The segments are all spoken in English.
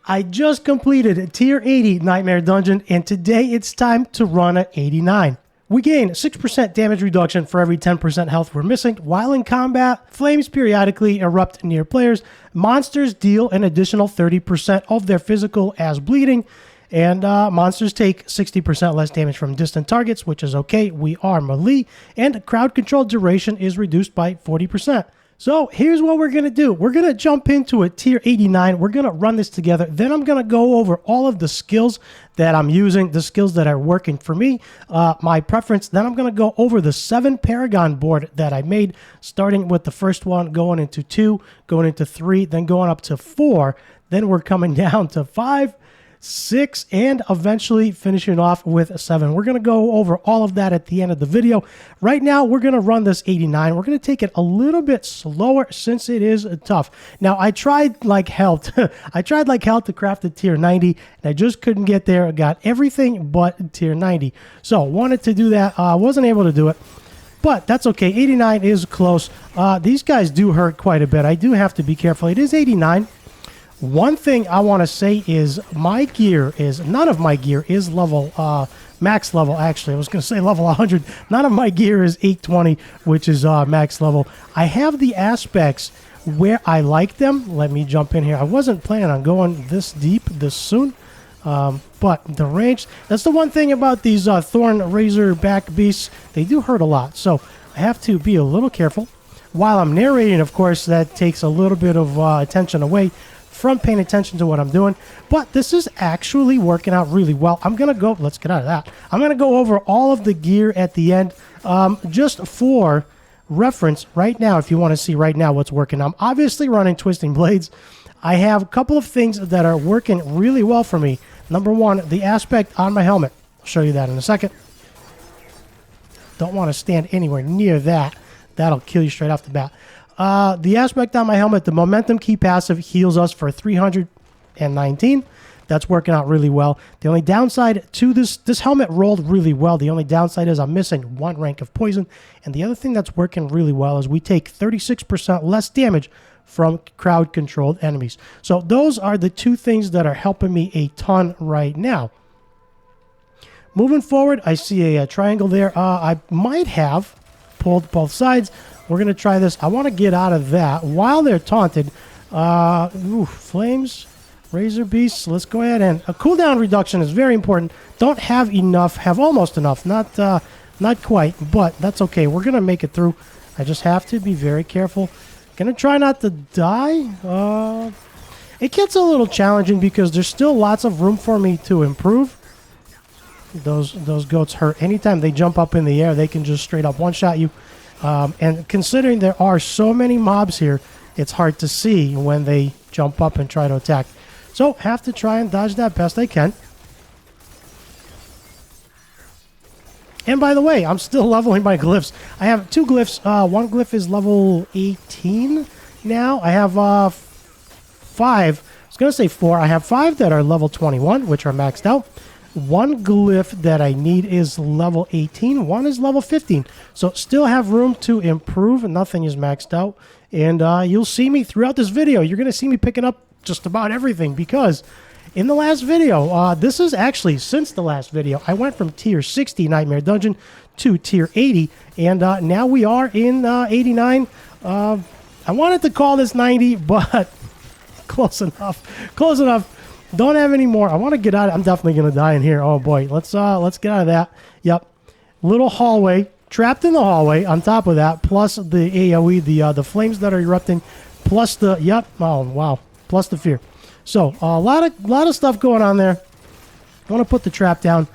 I just completed a tier 80 Nightmare Dungeon, and today it's time to run at 89. We gain 6% damage reduction for every 10% health we're missing. While in combat, flames periodically erupt near players. Monsters deal an additional 30% of their physical as bleeding, and monsters take 60% less damage from distant targets, which is okay. We are melee, and crowd control duration is reduced by 40%. So here's what we're going to do. We're going to jump into a tier 89. We're going to run this together. Then I'm going to go over all of the skills that I'm using, the skills that are working for me, my preference. Then I'm going to go over the 7 Paragon board that I made, starting with the first one, going into 2, going into 3, then going up to 4. Then we're coming down to 5, 6, and eventually finishing off with 7. We're going to go over all of that at the end of the video. Right now, we're going to run this 89. We're going to take it a little bit slower since it is tough. Now, I tried like hell to, to craft a tier 90, and I just couldn't get there. I got everything but tier 90. So, wanted to do that. Wasn't able to do it. But that's okay. 89 is close. These guys do hurt quite a bit. I do have to be careful. It is 89. One thing I want to say is my gear is, none of my gear is level, max level actually. I was going to say level 100. None of my gear is 820, which is max level. I have the aspects where I like them. Let me jump in here. I wasn't planning on going this deep this soon, but the range, that's the one thing about these thorn razor back beasts. They do hurt a lot, so I have to be a little careful. While I'm narrating, of course, that takes a little bit of attention away from paying attention to what I'm doing, but this is actually working out really well. I'm gonna go, let's get out of that. I'm gonna go over all of the gear at the end, just for reference right now. If you want to see right now what's working, I'm obviously running Twisting Blades. I have a couple of things that are working really well for me. Number one, the aspect on my helmet. I'll show you that in a second. Don't want to stand anywhere near that. That'll kill you straight off the bat. The aspect on my helmet, the momentum key passive heals us for 319. That's working out really well. The only downside to this helmet rolled really well. The only downside is I'm missing 1 rank of poison. And the other thing that's working really well is we take 36% less damage from crowd-controlled enemies. So those are the 2 things that are helping me a ton right now. Moving forward, I see a triangle there. I might have pulled both sides. We're going to try this. I want to get out of that while they're taunted. Flames, razor beasts. Let's go ahead and a cooldown reduction is very important. Don't have enough. Have almost enough. Not quite, but that's okay. We're going to make it through. I just have to be very careful. Going to try not to die. It gets a little challenging because there's still lots of room for me to improve. Those goats hurt. Anytime they jump up in the air, they can just straight up one-shot you. And considering there are so many mobs here, it's hard to see when they jump up and try to attack. So, have to try and dodge that best I can. And by the way, I'm still leveling my glyphs. I have 2 glyphs. One glyph is level 18 now. I have 5. I was going to say 4. I have 5 that are level 21, which are maxed out. 1 glyph that I need is level 18. 1 is level 15. So still have room to improve. Nothing is maxed out. And you'll see me throughout this video. You're going to see me picking up just about everything because in the last video, this is actually since the last video, I went from tier 60 Nightmare Dungeon to tier 80. And now we are in 89. I wanted to call this 90, but close enough. Close enough. Don't have any more. I want to get out. I'm definitely going to die in here. Oh, boy. Let's get out of that. Yep. Little hallway. Trapped in the hallway on top of that. Plus the AoE, the flames that are erupting. Plus the... Yep. Oh, wow. Plus the fear. So, a lot of stuff going on there. I want to put the trap down.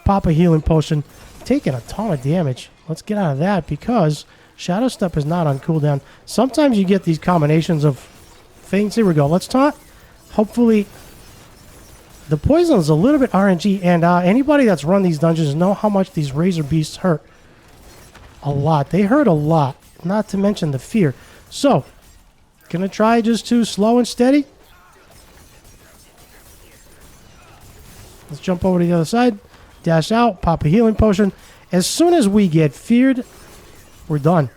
Pop a healing potion. Taking a ton of damage. Let's get out of that because Shadow Step is not on cooldown. Sometimes you get these combinations of things. Here we go. Let's taunt. Hopefully... The poison is a little bit RNG, and anybody that's run these dungeons know how much these razor beasts hurt. A lot. They hurt a lot, not to mention the fear. So, gonna try just to slow and steady. Let's jump over to the other side. Dash out, pop a healing potion. As soon as we get feared, we're done.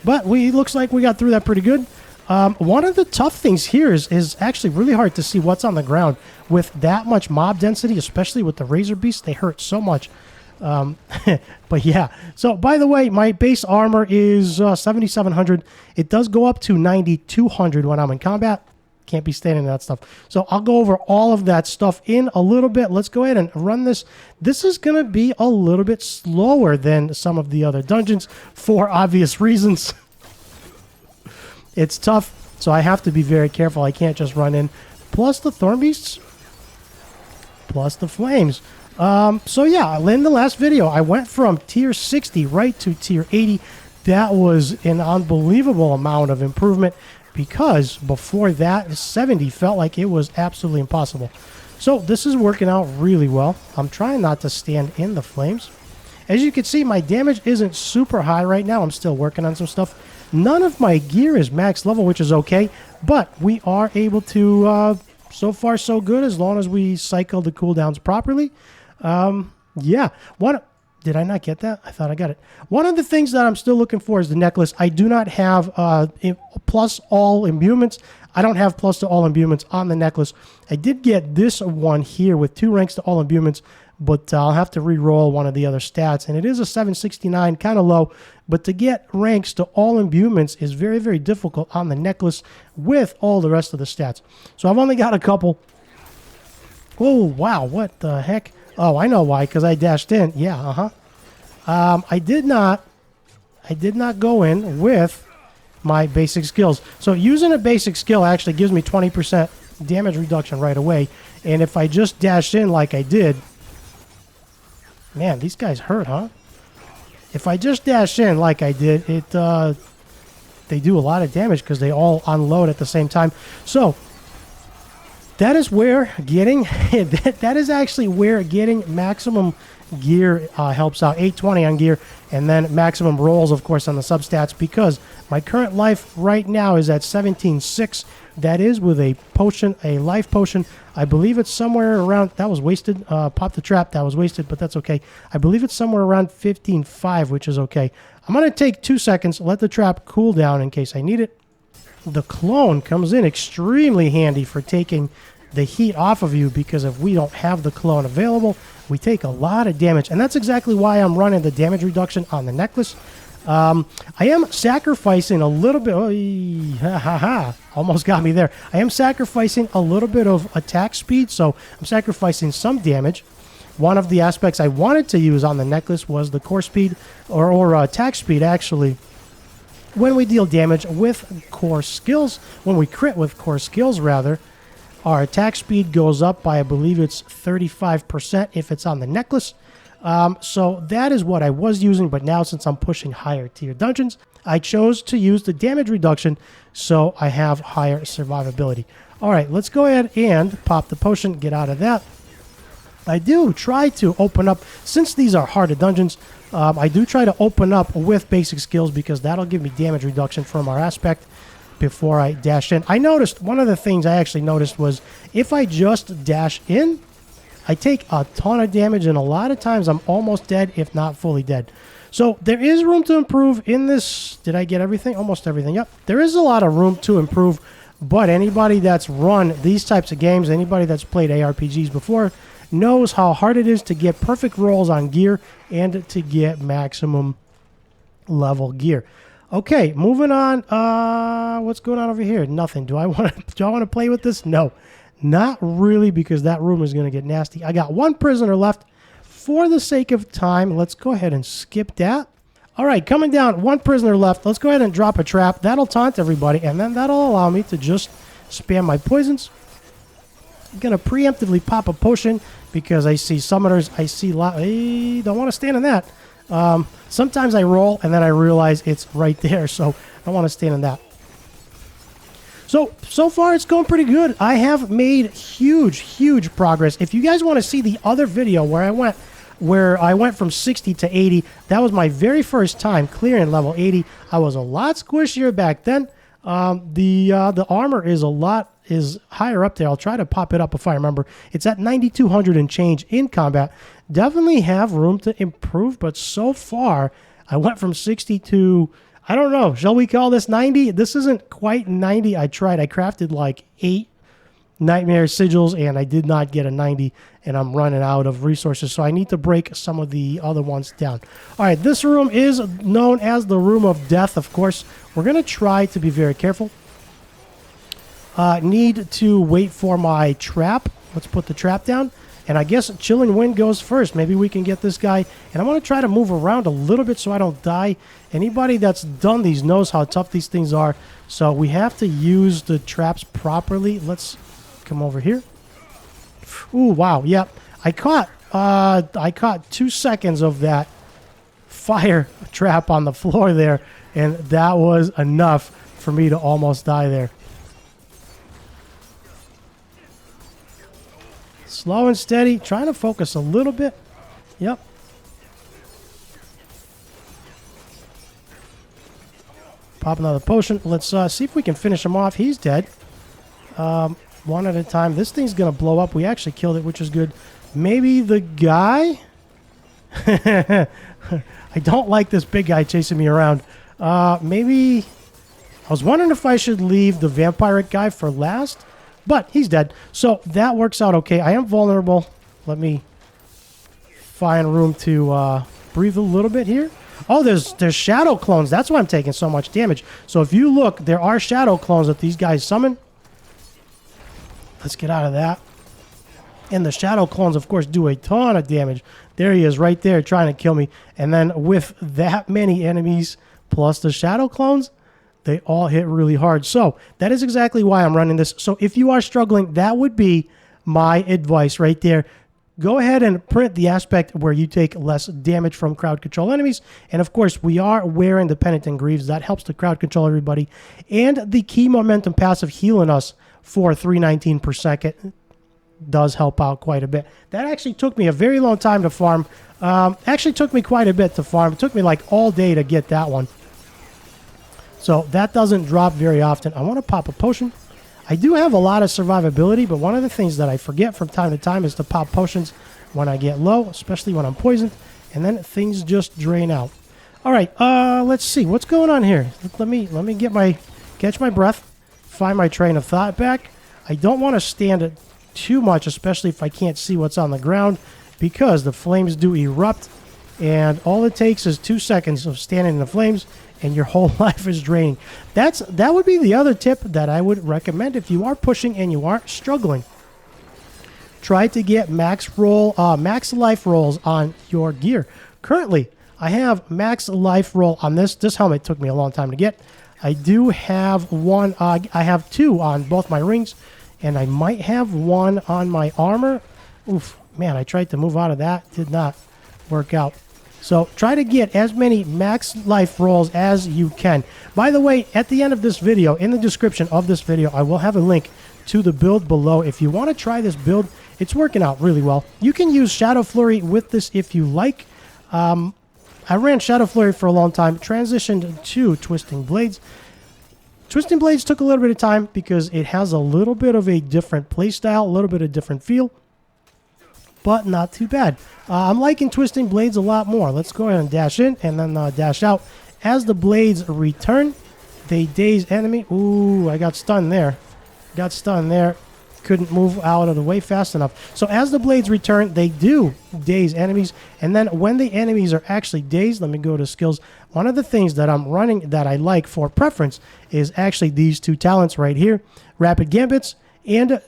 But looks like we got through that pretty good. One of the tough things here is actually really hard to see what's on the ground with that much mob density, especially with the Razor Beasts. They hurt so much. But yeah, so by the way, my base armor is 7,700. It does go up to 9,200 when I'm in combat. Can't be standing in that stuff. So I'll go over all of that stuff in a little bit. Let's go ahead and run this. This is going to be a little bit slower than some of the other dungeons for obvious reasons. It's tough, so I have to be very careful. I can't just run in. Plus the Thorn Beasts, plus the Flames. So yeah, in the last video, I went from tier 60 right to tier 80. That was an unbelievable amount of improvement, because before that, 70 felt like it was absolutely impossible. So this is working out really well. I'm trying not to stand in the flames. As you can see, my damage isn't super high right now. I'm still working on some stuff. None of my gear is max level, which is okay, but we are able to, so far so good, as long as we cycle the cooldowns properly. Yeah. Did I not get that? I thought I got it. One of the things that I'm still looking for is the necklace. I do not have plus all imbuements. I don't have plus to all imbuements on the necklace. I did get this one here with 2 ranks to all imbuements, but I'll have to re-roll one of the other stats. And it is a 769, kind of low. But to get ranks to all imbuements is very, very difficult on the necklace with all the rest of the stats. So I've only got a couple. Oh, wow. What the heck? Oh, I know why, because I dashed in. Yeah, I did not go in with my basic skills. So using a basic skill actually gives me 20% damage reduction right away. And if I just dash in like I did, man, these guys hurt, huh? If I just dash in like I did, they do a lot of damage because they all unload at the same time. So that is where getting that is actually where getting maximum gear helps out. 820 on gear, and then maximum rolls, of course, on the substats, because my current life right now is at 17.6. That is with a potion, a life potion. I believe it's somewhere around, that was wasted. Pop the trap, that was wasted, but that's okay. I believe it's somewhere around 15.5, which is okay. I'm going to take 2 seconds, let the trap cool down in case I need it. The clone comes in extremely handy for taking the heat off of you, because if we don't have the clone available, we take a lot of damage. And that's exactly why I'm running the damage reduction on the necklace. I am sacrificing a little bit. Oh, almost got me there. I am sacrificing a little bit of attack speed, so I'm sacrificing some damage. One of the aspects I wanted to use on the necklace was the core speed, or attack speed, actually. When we deal damage with core skills, when we crit with core skills, rather, our attack speed goes up by, I believe it's 35% if it's on the necklace. So that is what I was using, but now since I'm pushing higher tier dungeons, I chose to use the damage reduction, so I have higher survivability. All right, let's go ahead and pop the potion, get out of that. I do try to open up, since these are harder dungeons, I do try to open up with basic skills, because that'll give me damage reduction from our aspect before I dash in. I noticed, one of the things I actually noticed was, if I just dash in, I take a ton of damage, and a lot of times I'm almost dead, if not fully dead. So there is room to improve in this. Did I get everything? Almost everything. Yep. There is a lot of room to improve, but anybody that's run these types of games, anybody that's played ARPGs before, knows how hard it is to get perfect rolls on gear and to get maximum level gear. Okay, moving on. What's going on over here? Nothing. Do I want to play with this? No, not really, because that room is going to get nasty. I got 1 prisoner left. For the sake of time, let's go ahead and skip that. All right, coming down, 1 prisoner left. Let's go ahead and drop a trap. That'll taunt everybody, and then that'll allow me to just spam my poisons. I'm going to preemptively pop a potion, because I see summoners. I see don't want to stand in that. Sometimes I roll and then I realize it's right there, so I want to stand in that. So far it's going pretty good. I have made huge progress. If you guys want to see the other video where I went from 60 to 80, that was my very first time clearing level 80. I was a lot squishier back then. The armor is higher up there. I'll try to pop it up if I remember. It's at 9,200 and change in combat. Definitely have room to improve, but so far I went from 60 to I don't know. Shall we call this 90? This isn't quite 90. I tried. I crafted like 8 Nightmare Sigils, and I did not get a 90, and I'm running out of resources, so I need to break some of the other ones down. All right, this room is known as the Room of Death, of course. We're going to try to be very careful. Need to wait for my trap. Let's put the trap down. And I guess Chilling Wind goes first. Maybe we can get this guy. And I want to try to move around a little bit so I don't die. Anybody that's done these knows how tough these things are. So we have to use the traps properly. Let's come over here. Ooh, wow. Yep. I caught 2 seconds of that fire trap on the floor there. And that was enough for me to almost die there. Slow and steady. Trying to focus a little bit. Yep. Pop another potion. Let's see if we can finish him off. He's dead. One at a time. This thing's going to blow up. We actually killed it, which is good. Maybe the guy? I don't like this big guy chasing me around. Maybe... I was wondering if I should leave the vampiric guy for last. But he's dead. So that works out okay. I am vulnerable. Let me find room to breathe a little bit here. Oh, there's shadow clones. That's why I'm taking so much damage. So if you look, there are shadow clones that these guys summon. Let's get out of that. And the shadow clones, of course, do a ton of damage. There he is right there trying to kill me. And then with that many enemies plus the shadow clones, they all hit really hard. So that is exactly why I'm running this. So if you are struggling, that would be my advice right there. Go ahead and print the aspect where you take less damage from crowd control enemies. And of course, we are wearing the Penitent Greaves. That helps to crowd control everybody. And the key momentum passive healing us for 319 per second does help out quite a bit. That actually took me a very long time to farm. Actually took me quite a bit to farm. It took me like all day to get that one. So that doesn't drop very often. I want to pop a potion. I do have a lot of survivability, but one of the things that I forget from time to time is to pop potions when I get low, especially when I'm poisoned, and then things just drain out. All right, let's see. What's going on here? Let me catch my breath, find my train of thought back. I don't want to stand it too much, especially if I can't see what's on the ground, because the flames do erupt, and all it takes is 2 seconds of standing in the flames, and your whole life is draining. That would be the other tip that I would recommend if you are pushing and you aren't struggling. Try to get max life rolls on your gear. Currently, I have max life roll on this. This helmet took me a long time to get. I do have one. I have 2 on both my rings, and I might have 1 on my armor. Oof, man, I tried to move out of that. Did not work out. So try to get as many max life rolls as you can. By the way, at the end of this video, in the description of this video, I will have a link to the build below. If you want to try this build, it's working out really well. You can use Shadow Flurry with this if you like. I ran Shadow Flurry for a long time, transitioned to Twisting Blades. Twisting Blades took a little bit of time because it has a little bit of a different playstyle, a little bit of different feel. But not too bad. I'm liking Twisting Blades a lot more. Let's go ahead and dash in and then dash out. As the blades return, they daze enemy. Ooh, I got stunned there. Couldn't move out of the way fast enough. So as the blades return, they do daze enemies. And then when the enemies are actually dazed, let me go to skills. One of the things that I'm running that I like for preference is actually these 2 talents right here. Rapid Gambits and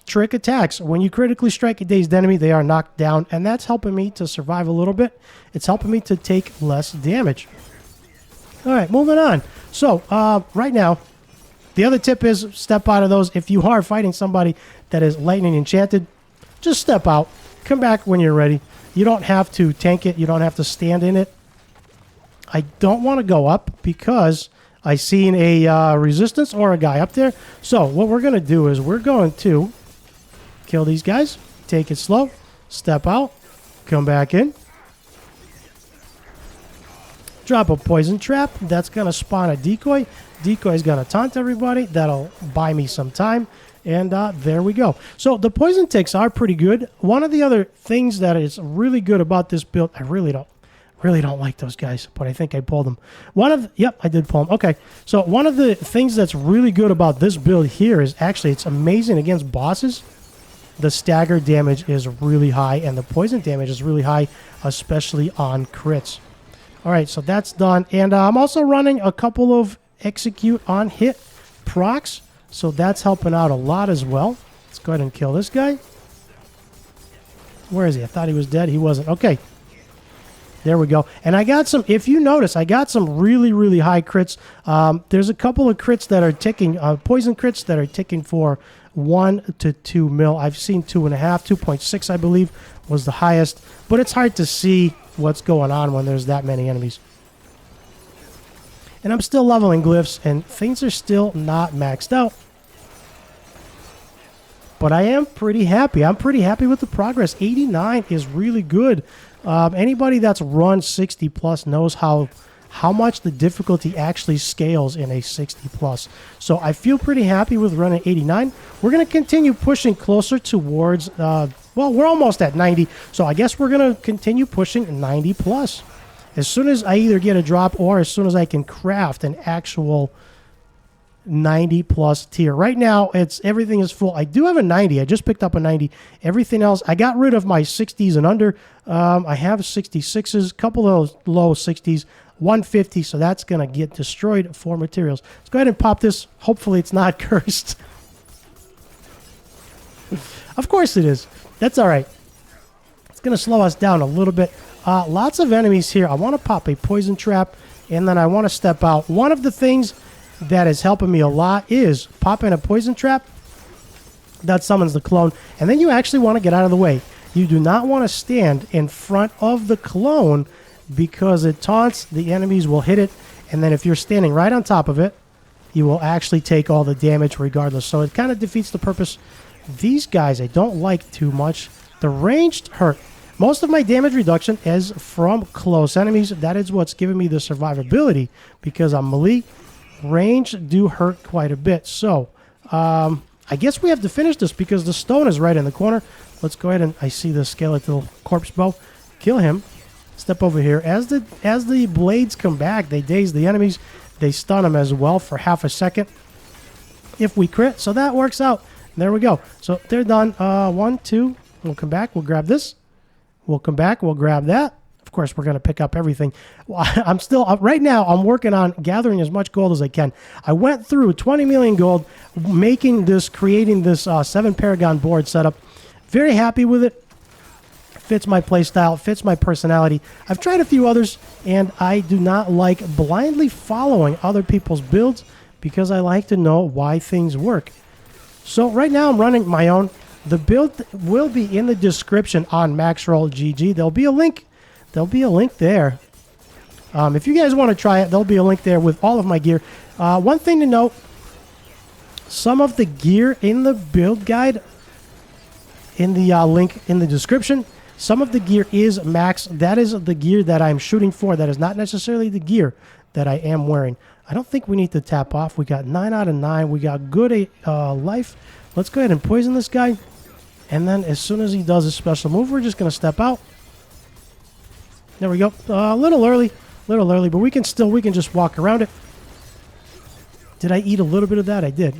Trick Attacks. When you critically strike a dazed enemy, they are knocked down, and that's helping me to survive a little bit. It's helping me to take less damage. All right, moving on. So right now, the other tip is step out of those. If you are fighting somebody that is lightning enchanted, just step out. Come back when you're ready. You don't have to tank it. You don't have to stand in it. I don't want to go up because I seen a resistance or a guy up there. So what we're going to do is we're going to kill these guys, take it slow, step out, come back in, drop a poison trap. That's going to spawn a decoy. Decoy is going to taunt everybody. That'll buy me some time. And there we go. So the poison ticks are pretty good. One of the other things that is really good about this build, I really don't Really don't like those guys, but I think I pulled them. Yep, I did pull them. Okay, so one of the things that's really good about this build here is actually it's amazing against bosses. The stagger damage is really high, and the poison damage is really high, especially on crits. All right, so that's done. And I'm also running a couple of execute on hit procs, so that's helping out a lot as well. Let's go ahead and kill this guy. Where is he? I thought he was dead. He wasn't. Okay. There we go. And I got some, if you notice, I got some really, really high crits. There's a couple of crits that are ticking, poison crits that are ticking for 1 to 2 mil. I've seen 2.5, 2.6, I believe, was the highest. But it's hard to see what's going on when there's that many enemies. And I'm still leveling glyphs, and things are still not maxed out. But I am pretty happy. I'm pretty happy with the progress. 89 is really good. Anybody that's run 60 plus knows how much the difficulty actually scales in a 60 plus. So I feel pretty happy with running 89. We're going to continue pushing closer towards, well, we're almost at 90. So I guess we're going to continue pushing 90 plus. As soon as I either get a drop or as soon as I can craft an actual 90 plus tier. Right now, everything is full. I do have a 90. I just picked up a 90. Everything else, I got rid of my 60s and under. I have 66s, a couple of those low 60s, 150, so that's going to get destroyed for materials. Let's go ahead and pop this. Hopefully it's not cursed. Of course it is. That's all right. It's going to slow us down a little bit. Lots of enemies here. I want to pop a poison trap, and then I want to step out. One of the things that is helping me a lot is popping a poison trap that summons the clone, and then you actually want to get out of the way. You do not want to stand in front of the clone because it taunts, the enemies will hit it, and then if you're standing right on top of it, you will actually take all the damage regardless. So it kind of defeats the purpose. These guys I don't like too much. The ranged hurt. Most of my damage reduction is from close enemies. That is what's giving me the survivability because I'm melee. Range do hurt quite a bit. So, I guess we have to finish this because the stone is right in the corner. Let's go ahead and I see the skeletal corpse bow. Kill him. Step over here. As the blades come back, they daze the enemies. They stun them as well for half a second. If we crit, so that works out. There we go. So they're done. 1, 2. We'll come back. We'll grab this. We'll come back. We'll grab that. Of course, we're going to pick up everything. I'm still, right now, I'm working on gathering as much gold as I can. I went through 20 million gold, creating this 7 Paragon board setup. Very happy with it. Fits my playstyle, fits my personality. I've tried a few others, and I do not like blindly following other people's builds because I like to know why things work. So right now, I'm running my own. The build will be in the description on Maxroll GG. There'll be a link. There'll be a link there. If you guys want to try it, there'll be a link there with all of my gear. One thing to note, some of the gear in the build guide, in the link in the description, some of the gear is max. That is the gear that I'm shooting for. That is not necessarily the gear that I am wearing. I don't think we need to tap off. We got 9 out of 9. We got good life. Let's go ahead and poison this guy. And then as soon as he does his special move, we're just going to step out. There we go. A little early, but we can just walk around it. Did I eat a little bit of that? I did.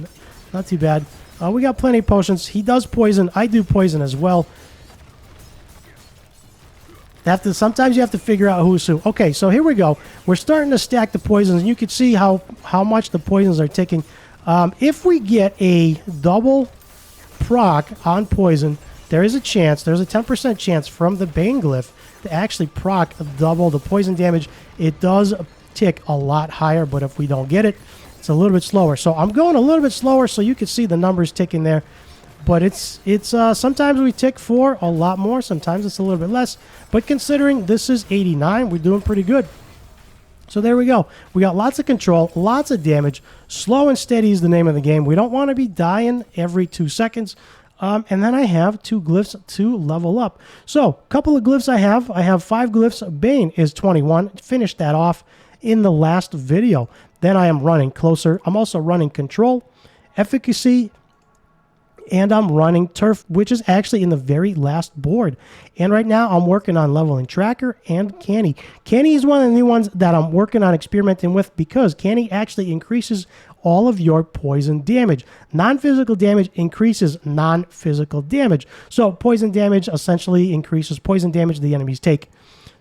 Not too bad. We got plenty of potions. He does poison. I do poison as well. Sometimes you have to figure out who's who. Okay, so here we go. We're starting to stack the poisons, and you can see how much the poisons are ticking. If we get a double proc on poison, there is a chance, there's a 10% chance from the Bane Glyph to actually proc double the poison damage. It does tick a lot higher, but if we don't get it, it's a little bit slower. So I'm going a little bit slower so you can see the numbers ticking there. But it's sometimes we tick for a lot more, sometimes it's a little bit less. But considering this is 89, we're doing pretty good. So there we go. We got lots of control, lots of damage. Slow and steady is the name of the game. We don't want to be dying every 2 seconds. And then I have 2 glyphs to level up. So a couple of glyphs I have. I have 5 glyphs. Bane is 21. Finished that off in the last video. Then I am running closer. I'm also running control, efficacy, and I'm running turf, which is actually in the very last board. And right now I'm working on leveling tracker and canny. Canny is one of the new ones that I'm working on experimenting with, because canny actually increases all of your poison damage. Non-physical damage increases non-physical damage. So poison damage essentially increases poison damage the enemies take.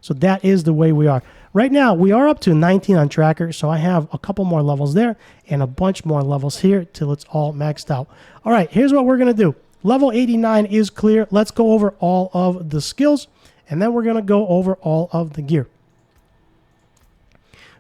So that is the way we are. Right now, we are up to 19 on tracker, so I have a couple more levels there and a bunch more levels here till it's all maxed out. All right, here's what we're going to do. Level 89 is clear. Let's go over all of the skills, and then we're going to go over all of the gear.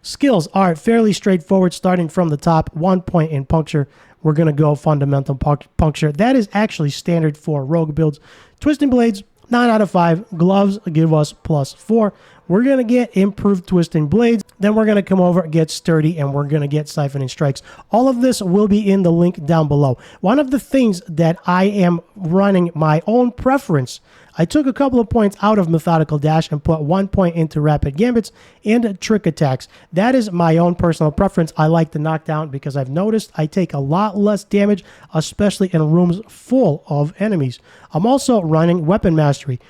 Skills are fairly straightforward, starting from the top. 1 point in puncture. We're going to go fundamental puncture. That is actually standard for rogue builds. Twisting blades, 9 out of 5. Gloves give us +4. We're going to get improved twisting blades. Then we're going to come over, get sturdy, and we're going to get siphoning strikes. All of this will be in the link down below. One of the things that I am running my own preference, I took a couple of points out of methodical dash and put 1 point into rapid gambits and trick attacks. That is my own personal preference. I like the knockdown because I've noticed I take a lot less damage, especially in rooms full of enemies. I'm also running weapon mastery.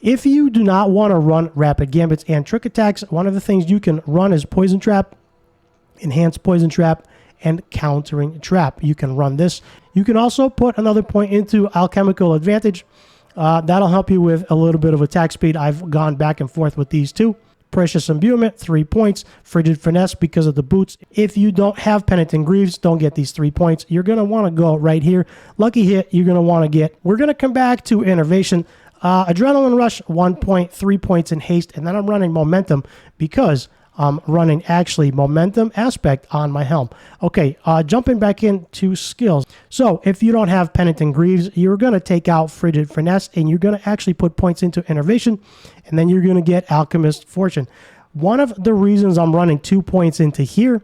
If you do not want to run rapid gambits and trick attacks, one of the things you can run is poison trap, enhanced poison trap, and countering trap. You can run this. You can also put another point into alchemical advantage. That'll help you with a little bit of attack speed. I've gone back and forth with these two. Precious imbuement, 3 points. Frigid finesse because of the boots. If you don't have penitent greaves, don't get these 3 points. You're going to want to go right here. Lucky hit, you're going to want to get. We're going to come back to innervation. Adrenaline rush, 1 point, 3 points in haste, and then I'm running momentum because I'm running actually momentum aspect on my helm. Okay, jumping back into skills. So if you don't have penitent greaves, you're going to take out frigid finesse, and you're going to actually put points into innervation, and then you're going to get alchemist fortune. One of the reasons I'm running 2 points into here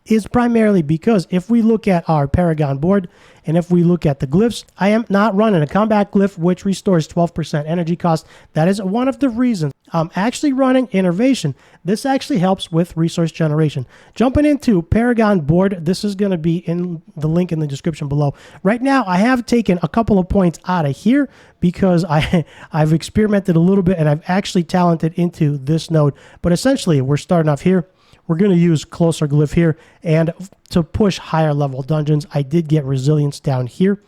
is primarily because if we look at our Paragon board and if we look at the glyphs, I am not running a combat glyph which restores 12% energy cost. That is one of the reasons I'm actually running innervation. This actually helps with resource generation. Jumping into Paragon board, this is going to be in the link in the description below. Right now, I have taken a couple of points out of here because I've experimented a little bit and I've actually talented into this node. But essentially, we're starting off here. We're going to use closer glyph here, and to push higher level dungeons, I did get resilience down here.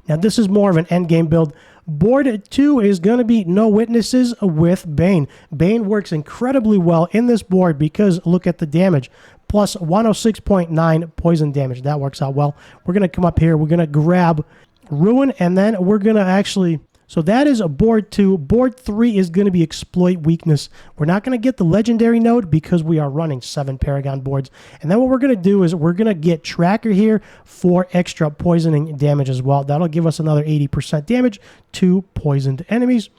Now this is more of an end game build. Board 2 is going to be no witnesses with Bane. Bane works incredibly well in this board because look at the damage. Plus 106.9 poison damage. That works out well. We're going to come up here. We're going to grab Ruin, and then we're going to actually... So that is a board 2. Board 3 is going to be exploit weakness. We're not going to get the legendary node because we are running 7 Paragon boards. And then what we're going to do is we're going to get tracker here for extra poisoning damage as well. That'll give us another 80% damage to poisoned enemies.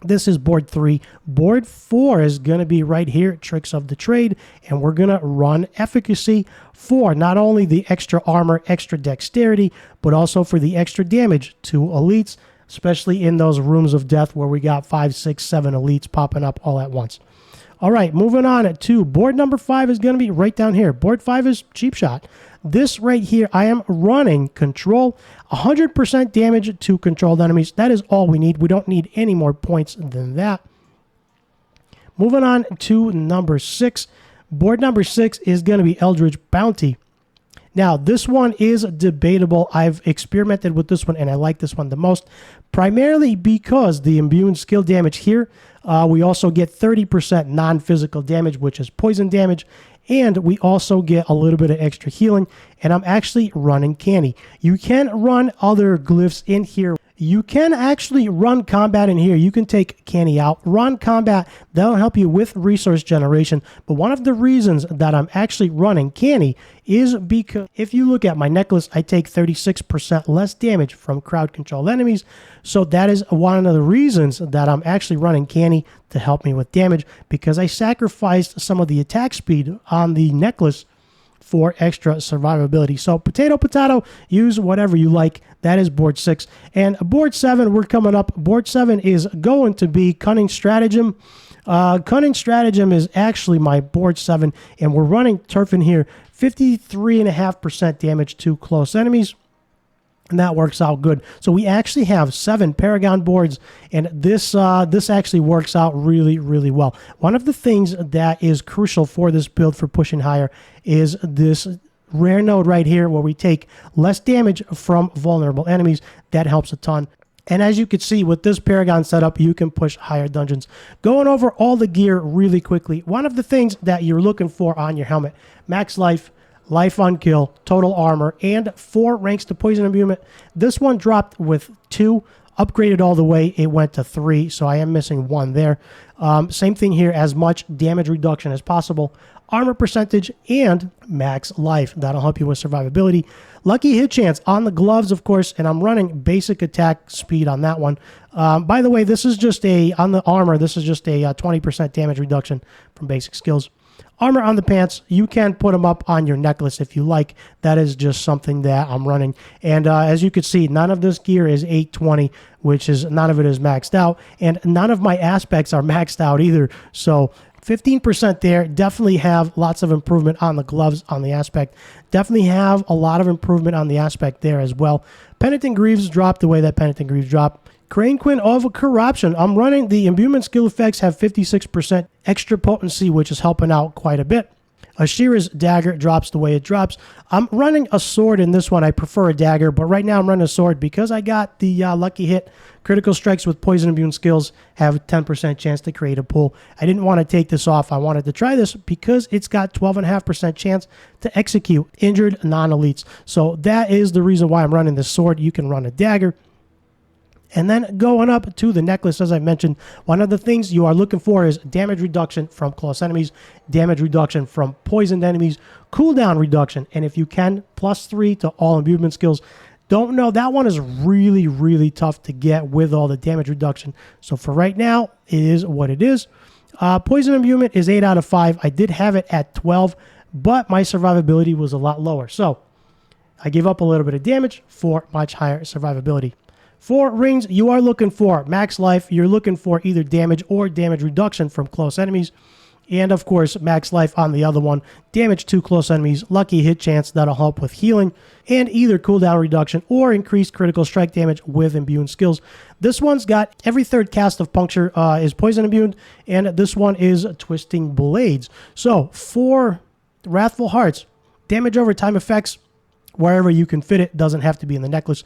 This is board 3. Board 4 is going to be right here, tricks of the trade, and we're going to run efficacy for not only the extra armor, extra dexterity, but also for the extra damage to elites, especially in those rooms of death where we got 5, 6, 7 elites popping up all at once. All right, moving on to board number 5 is going to be right down here. Board 5 is cheap shot. This right here, I am running control, 100% damage to controlled enemies. That is all we need. We don't need any more points than that. Moving on to number 6. Board number 6 is going to be Eldritch Bounty. Now, this one is debatable. I've experimented with this one, and I like this one the most, primarily because the immune skill damage here, we also get 30% non-physical damage, which is poison damage, and we also get a little bit of extra healing, and I'm actually running canny. You can run other glyphs in here. You can actually run combat in here. You can take canny out, run combat. That'll help you with resource generation. But one of the reasons that I'm actually running canny is because if you look at my necklace, I take 36% less damage from crowd control enemies. So that is one of the reasons that I'm actually running canny to help me with damage, because I sacrificed some of the attack speed on the necklace for extra survivability. So potato, potato, use whatever you like. That is board 6. And board 7, we're coming up. Board 7 is going to be Cunning Stratagem. Cunning Stratagem is actually my board 7, and we're running turf in here. 53.5% damage to close enemies. and that works out good. So we actually have 7 Paragon boards, and this actually works out really, really well. One of the things that is crucial for this build for pushing higher is this rare node right here where we take less damage from vulnerable enemies. That helps a ton. And as you can see with this Paragon setup, you can push higher dungeons. Going over all the gear really quickly, one of the things that you're looking for on your helmet: max life, life on kill, total armor, and 4 ranks to poison imbuement. This one dropped with 2. Upgraded all the way, it went to 3, so I am missing 1 there. Same thing here, as much damage reduction as possible, armor percentage, and max life. That'll help you with survivability. Lucky hit chance on the gloves, of course, and I'm running basic attack speed on that one. By the way, this is just on the armor, this is just a 20% damage reduction from basic skills. Armor on the pants, you can put them up on your necklace if you like. That is just something that I'm running. And as you can see, none of this gear is 820, which is, none of it is maxed out. And none of my aspects are maxed out either. So 15% there. Definitely have lots of improvement on the gloves, on the aspect. Definitely have a lot of improvement on the aspect there as well. Penitent Greaves dropped the way that Penitent Greaves dropped. Crane Quinn of Corruption. I'm running the imbuement skill effects have 56% extra potency, which is helping out quite a bit. Ashira's dagger drops the way it drops. I'm running a sword in this one. I prefer a dagger, but right now I'm running a sword because I got the lucky hit. Critical strikes with poison immune skills have a 10% chance to create a pool. I didn't want to take this off. I wanted to try this because it's got 12.5% chance to execute injured non-elites. So that is the reason why I'm running this sword. You can run a dagger. And then going up to the necklace, as I mentioned, one of the things you are looking for is damage reduction from close enemies, damage reduction from poisoned enemies, cooldown reduction, and if you can, +3 to all imbuement skills. Don't know, that one is really, really tough to get with all the damage reduction. So for right now, it is what it is. Poison imbuement is 8 out of 5. I did have it at 12, but my survivability was a lot lower. So I gave up a little bit of damage for much higher survivability. For rings, you are looking for max life. You're looking for either damage or damage reduction from close enemies. And of course, max life on the other one. Damage to close enemies, lucky hit chance, that'll help with healing. And either cooldown reduction or increased critical strike damage with immune skills. This one's got every 3rd cast of puncture is poison immune. And this one is twisting blades. So for Wrathful Hearts, damage over time effects, wherever you can fit it, doesn't have to be in the necklace.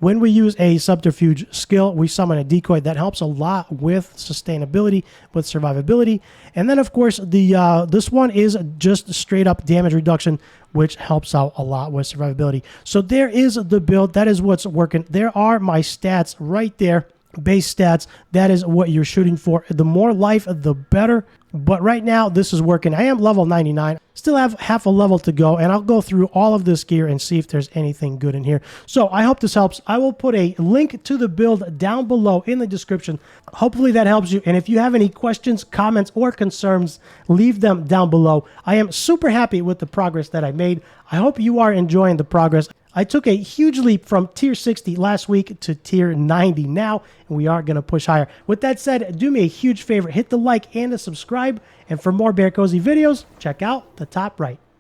When we use a subterfuge skill, we summon a decoy. That helps a lot with sustainability, with survivability. And then, of course, this one is just straight up damage reduction, which helps out a lot with survivability. So there is the build. That is what's working. There are my stats right there. Base stats, that is what you're shooting for. The more life, the better. But right now, this is working. I am level 99. Still have half a level to go, and I'll go through all of this gear and see if there's anything good in here. So I hope this helps. I will put a link to the build down below in the description. Hopefully that helps you. And if you have any questions, comments, or concerns, leave them down below. I am super happy with the progress that I made. I hope you are enjoying the progress. I took a huge leap from tier 60 last week to tier 90 now, and we are going to push higher. With that said, do me a huge favor, hit the like and the subscribe, and for more BearCozy videos, check out the top right.